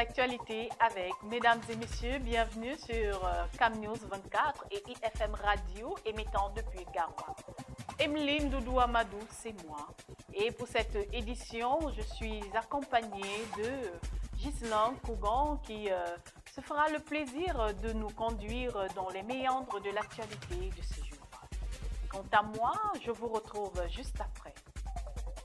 l'actualité avec mesdames et messieurs, bienvenue sur Cam News 24 et IFM Radio émettant depuis Garoua. Emeline Doudou Amadou, c'est moi. Et pour cette édition, je suis accompagnée de Ghislain Kougan qui se fera le plaisir de nous conduire dans les méandres de l'actualité de ce jour. Quant à moi, je vous retrouve juste après.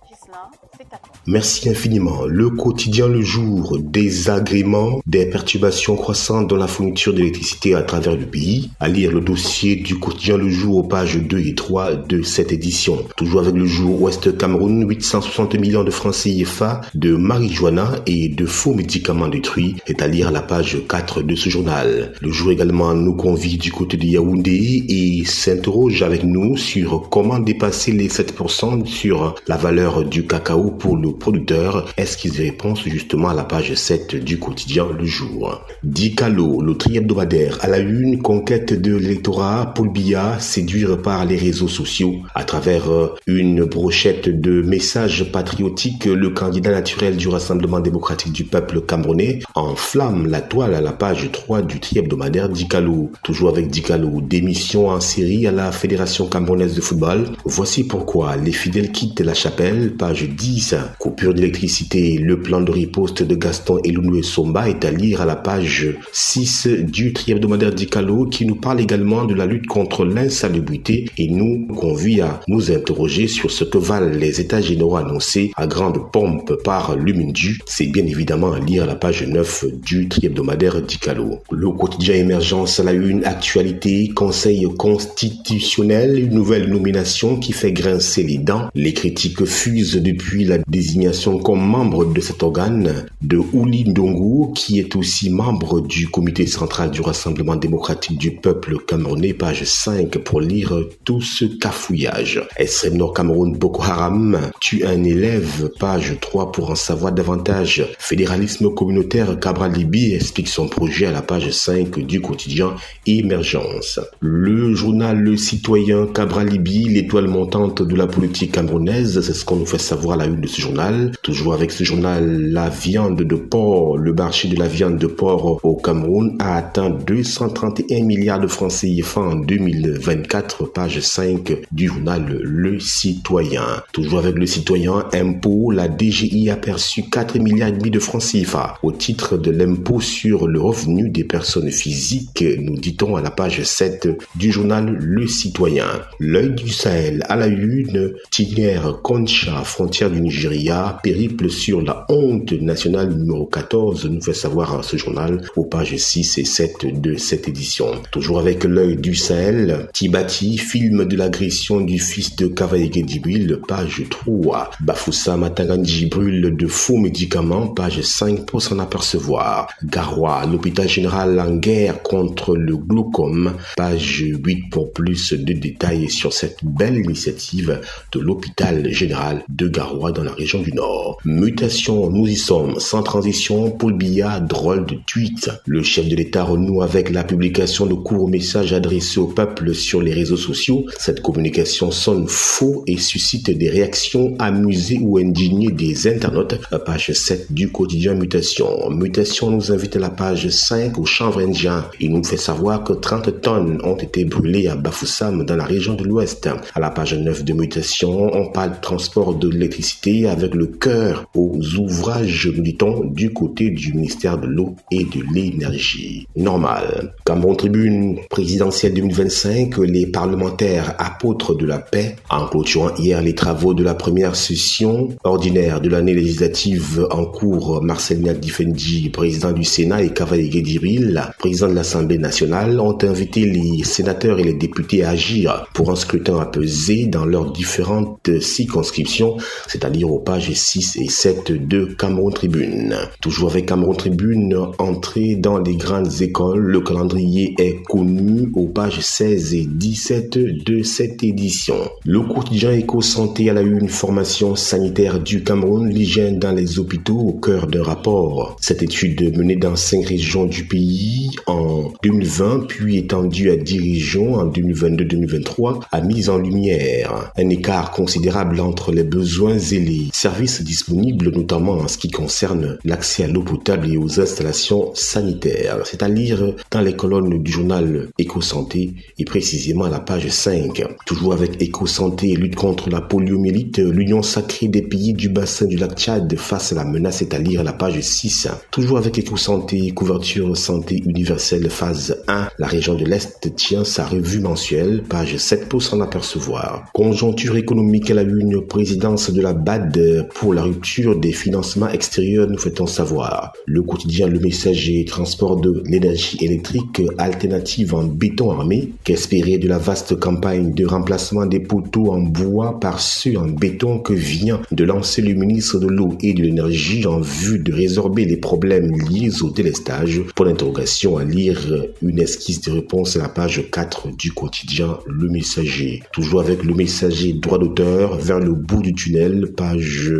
Ghislain, c'est à toi. Merci infiniment. Le quotidien Le Jour, désagréments, des perturbations croissantes dans la fourniture d'électricité à travers le pays. À lire le dossier du quotidien Le Jour aux pages 2 et 3 de cette édition. Toujours avec Le Jour Ouest Cameroun, 860 millions de francs CFA de marijuana et de faux médicaments détruits est à lire à la page 4 de ce journal. Le Jour également nous convie du côté de Yaoundé et s'interroge avec nous sur comment dépasser les 7% sur la valeur du cacao pour le producteur. Est-ce qu'ils y répondent justement à la page 7 du quotidien Le Jour. Dicalo, le tri-hebdomadaire à la une, conquête de l'électorat, Paul Biya, séduire par les réseaux sociaux. À travers une brochette de messages patriotiques, le candidat naturel du Rassemblement démocratique du peuple camerounais enflamme la toile à la page 3 du tri-hebdomadaire Dicalo. Toujours avec Dicalo, démission en série à la Fédération camerounaise de football. Voici pourquoi les fidèles quittent la chapelle. Page 10, coupure d'électricité, le plan de riposte de Gaston Elounou et Somba est à lire à la page 6 du tri-hebdomadaire Dicalo qui nous parle également de la lutte contre l'insalubrité et nous convie à nous interroger sur ce que valent les états généraux annoncés à grande pompe par l'UMINDU. C'est bien évidemment à lire à la page 9 du tri-hebdomadaire Dicalo. Le quotidien Émergence à la une, actualité, conseil constitutionnel, une nouvelle nomination qui fait grincer les dents. Les critiques fusent depuis la désignation comme membre de cet organe de Ouli Ndongo, qui est aussi membre du comité central du Rassemblement démocratique du peuple camerounais, page 5 pour lire tout ce cafouillage. Extrême Nord Cameroun, Boko Haram tue un élève, page 3 pour en savoir davantage. Fédéralisme communautaire, Cabral Libi explique son projet à la page 5 du quotidien Émergence. Le journal Le Citoyen, Cabral Libi, l'étoile montante de la politique camerounaise, c'est ce qu'on nous fait savoir à la une de ce journal. Toujours avec ce journal, la viande de porc, le marché de la viande de porc au Cameroun a atteint 231 milliards de francs CFA en 2024, page 5 du journal Le Citoyen. Toujours avec Le Citoyen, impôt, la DGI a perçu 4 milliards et demi de francs CFA au titre de l'impôt sur le revenu des personnes physiques, nous dit-on à la page 7 du journal Le Citoyen. L'œil du Sahel à la une, Tigner Concha, frontière du Nigeria, périple sur la honte nationale numéro 14, nous fait savoir ce journal aux pages 6 et 7 de cette édition. Toujours avec l'œil du Sahel, Tibati, film de l'agression du fils de Cavaillé Djibril, page 3. Bafoussa Mataganji brûle de faux médicaments, page 5 pour s'en apercevoir. Garoua, l'hôpital général en guerre contre le glaucome, page 8 pour plus de détails sur cette belle initiative de l'hôpital général de Garoua dans la région du Nord. Mutation, nous y sommes. Sans transition, Paul Biya, drôle de tweet. Le chef de l'État renoue avec la publication de courts messages adressés au peuple sur les réseaux sociaux. Cette communication sonne faux et suscite des réactions amusées ou indignées des internautes. Page 7 du quotidien Mutation. Mutation nous invite à la page 5 au chanvre indien. Il nous fait savoir que 30 tonnes ont été brûlées à Bafoussam dans la région de l'Ouest. À la page 9 de Mutation, on parle de transport de l'électricité avec le cœur aux ouvrages, nous dit-on, du côté du ministère de l'eau et de l'énergie. Normal. Cameroun Tribune présidentielle 2025, les parlementaires apôtres de la paix, en clôturant hier les travaux de la première session ordinaire de l'année législative en cours, Marcel Difendi, président du Sénat, et Cavaillé Djibril, président de l'Assemblée nationale, ont invité les sénateurs et les députés à agir pour un scrutin apaisé dans leurs différentes circonscriptions, c'est-à-dire aux pages 6 et 7 de Cameroun Tribune. Toujours avec Cameroun Tribune, entrée dans les grandes écoles, le calendrier est connu aux pages 16 et 17 de cette édition. Le quotidien Éco-Santé à la une, formation sanitaire du Cameroun, l'hygiène dans les hôpitaux au cœur d'un rapport. Cette étude menée dans 5 régions du pays en 2020 2020, puis étendu à 10 régions en 2022-2023, a mis en lumière un écart considérable entre les besoins et les services disponibles, notamment en ce qui concerne l'accès à l'eau potable et aux installations sanitaires. C'est à lire dans les colonnes du journal Éco-Santé et précisément à la page 5. Toujours avec Éco-Santé et lutte contre la poliomyélite, l'Union sacrée des pays du bassin du lac Tchad face à la menace, c'est à lire à la page 6. Toujours avec Éco-Santé, couverture santé universelle phase 1, la région de l'Est tient sa revue mensuelle, page 7 pour s'en apercevoir. Conjoncture économique à la une, présidence de la BAD pour la rupture des financements extérieurs, nous fait-on savoir. Le quotidien Le Messager, transport de l'énergie électrique alternative en béton armé, qu'espérer de la vaste campagne de remplacement des poteaux en bois par ceux en béton que vient de lancer le ministre de l'eau et de l'énergie en vue de résorber les problèmes liés au délestage. Pour l'interrogation, à lire une esquisse de réponse à la page 4 du quotidien Le Messager. Toujours avec Le Messager, droit d'auteur vers le bout du tunnel, page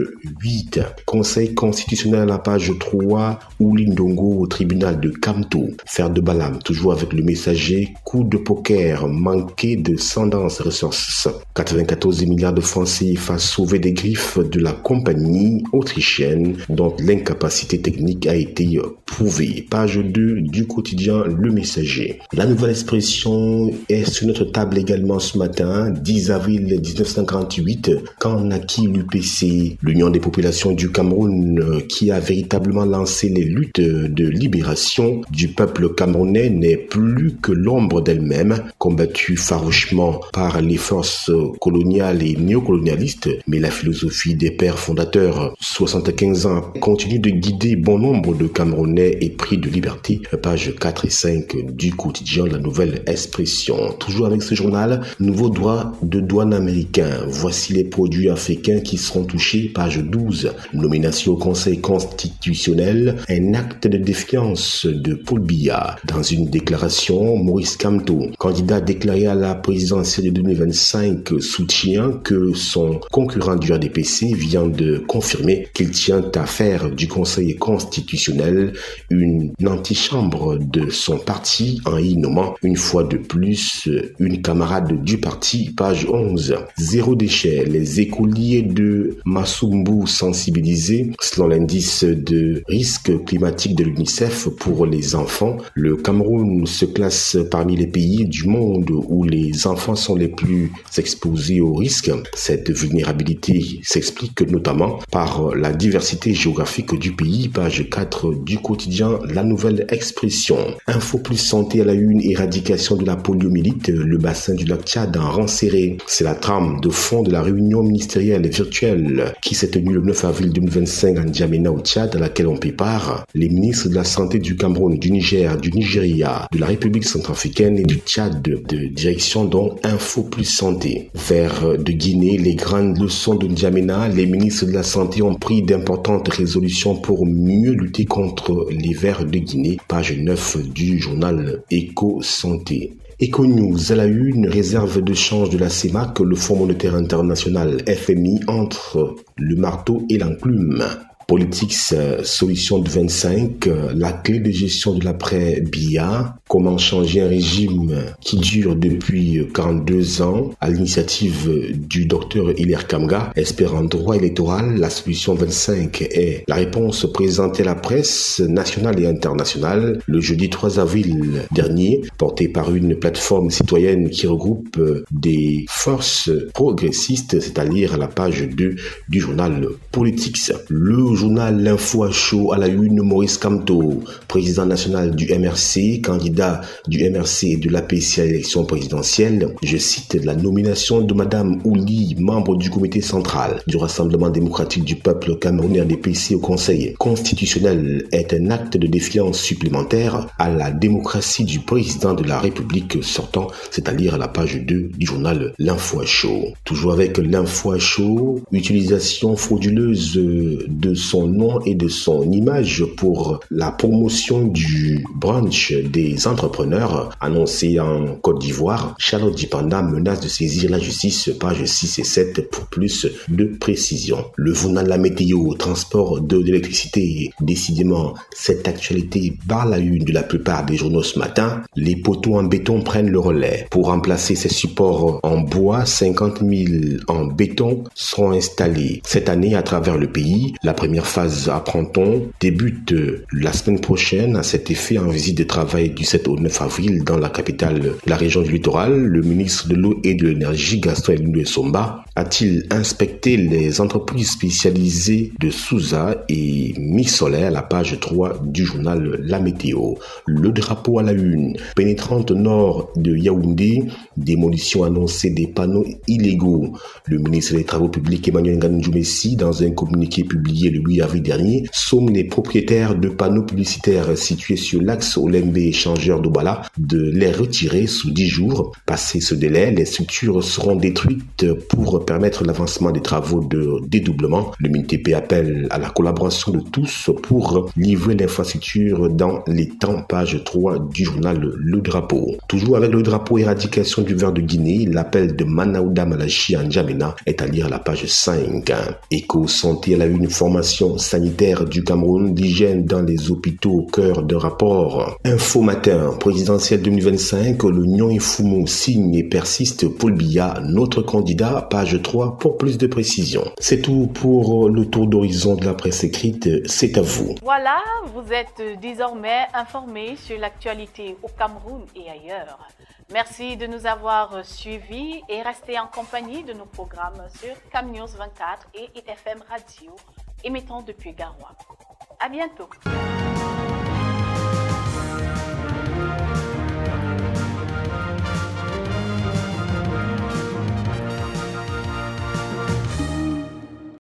8. Conseil constitutionnel à la page 3, Ouli Ndongo au tribunal de Kamto. Faire de Balam, toujours avec Le Messager, coup de poker, manqué de Sundance Resources. 94 milliards de francs CFA sauvés des griffes de la compagnie autrichienne dont l'incapacité technique a été prouvée. Page 2 du quotidien Le Messager. La nouvelle expression est sur notre table également ce matin, 10 avril 1948, quand naquit l'UPC, l'Union des populations du Cameroun, qui a véritablement lancé les luttes de libération du peuple camerounais, n'est plus que l'ombre d'elle-même, combattue farouchement par les forces coloniales et néocolonialistes, mais la philosophie des pères fondateurs, 75 ans, continue de guider bon nombre de Camerounais épris de liberté, pages 4 et 5 du quotidien La Nouvelle Expression. Toujours avec ce journal, nouveau droit de douane américain. Voici les produits africains qui seront touchés, page 12. Nomination au Conseil constitutionnel, un acte de défiance de Paul Biya. Dans une déclaration, Maurice Kamto, candidat déclaré à la présidentielle de 2025, soutient que son concurrent du RDPC vient de confirmer qu'il tient à faire du Conseil constitutionnel une antichambre de son parti en y nommant une fois de plus une camarade du parti, page 11. Zéro déchet, les écoliers de Masumbu sensibilisés selon l'indice de risque climatique de l'UNICEF pour les enfants. Le Cameroun se classe parmi les pays du monde où les enfants sont les plus exposés au risque. Cette vulnérabilité s'explique notamment par la diversité géographique du pays, page 4 du quotidien La Nouvelle Expression. Info plus santé à la une, éradication de la poliomyélite, le bassin du lac Tchad en rang serré. C'est la trame de fond de la réunion ministérielle virtuelle qui s'est tenue le 9 avril 2025 à N'Djamena au Tchad, à laquelle on prépare les ministres de la Santé du Cameroun, du Niger, du Nigeria, de la République centrafricaine et du Tchad de direction dont Info plus santé. Vers de Guinée, les grandes leçons de N'Djamena, les ministres de la Santé ont pris d'importantes résolutions pour mieux lutter contre les vers de Guinée, page 9 du journal Éco-Santé. Eco-News à la une, réserve de change de la CEMAC, le Fonds monétaire international FMI entre le marteau et l'enclume. Politics Solution de 25, la clé de gestion de l'après-BIA, comment changer un régime qui dure depuis 42 ans, à l'initiative du docteur Hilaire Kamga, expert en droit électoral. La Solution 25 est la réponse présentée à la presse nationale et internationale le jeudi 3 avril dernier, portée par une plateforme citoyenne qui regroupe des forces progressistes, c'est-à-dire à la page 2 du journal Politics. Le journal L'Info à chaud à la une, Maurice Kamto, président national du MRC, candidat du MRC et de l'APC à l'élection présidentielle. Je cite la nomination de Madame Ouli, membre du comité central du Rassemblement démocratique du peuple camerounais RDPC au Conseil constitutionnel est un acte de défiance supplémentaire à la démocratie du président de la République sortant, c'est-à-dire à la page 2 du journal L'Info à chaud. Toujours avec L'Info à chaud, utilisation frauduleuse de son nom et de son image pour la promotion du brunch des entrepreneurs annoncé en Côte d'Ivoire. Charlotte Djipanda menace de saisir la justice, pages 6 et 7 pour plus de précision. Le journal La Météo, transport de l'électricité. Décidément, cette actualité barre la une de la plupart des journaux ce matin. Les poteaux en béton prennent le relais. Pour remplacer ces supports en bois, 50 000 en béton seront installés cette année à travers le pays. La première phase, apprend-on, débute la semaine prochaine. À cet effet, en visite de travail du 7 au 9 avril dans la capitale de la région du littoral, le ministre de l'eau et de l'énergie, Gaston Elundu-Essomba, a-t-il inspecté les entreprises spécialisées de Souza et Mixolaire, la page 3 du journal La Météo. Le drapeau à la une. Pénétrante au nord de Yaoundé, démolition annoncée des panneaux illégaux. Le ministre des Travaux publics Emmanuel Ngandjoumessi, dans un communiqué publié le 8 avril dernier, somme les propriétaires de panneaux publicitaires situés sur l'axe Olembe-Échangeur d'Obala de les retirer sous 10 jours. Passé ce délai, les structures seront détruites pour permettre l'avancement des travaux de dédoublement. Le MINTP appelle à la collaboration de tous pour livrer l'infrastructure dans les temps, page 3 du journal Le Drapeau. Toujours avec le drapeau éradication du ver de Guinée, l'appel de Manaouda Malachi en N'Djamena est à lire à la page 5. Éco-santé à la une, formation sanitaire du Cameroun, l'hygiène dans les hôpitaux au cœur d'un rapport. Info matin, présidentielle 2025, l'Union Ifoumo signe et persiste Paul Biya, notre candidat, page 3 pour plus de précisions. C'est tout pour le tour d'horizon de la presse écrite, c'est à vous. Voilà, vous êtes désormais informés sur l'actualité au Cameroun et ailleurs. Merci de nous avoir suivis et restez en compagnie de nos programmes sur CamNews 24 et IFM Radio, émettant depuis Garoua. À bientôt.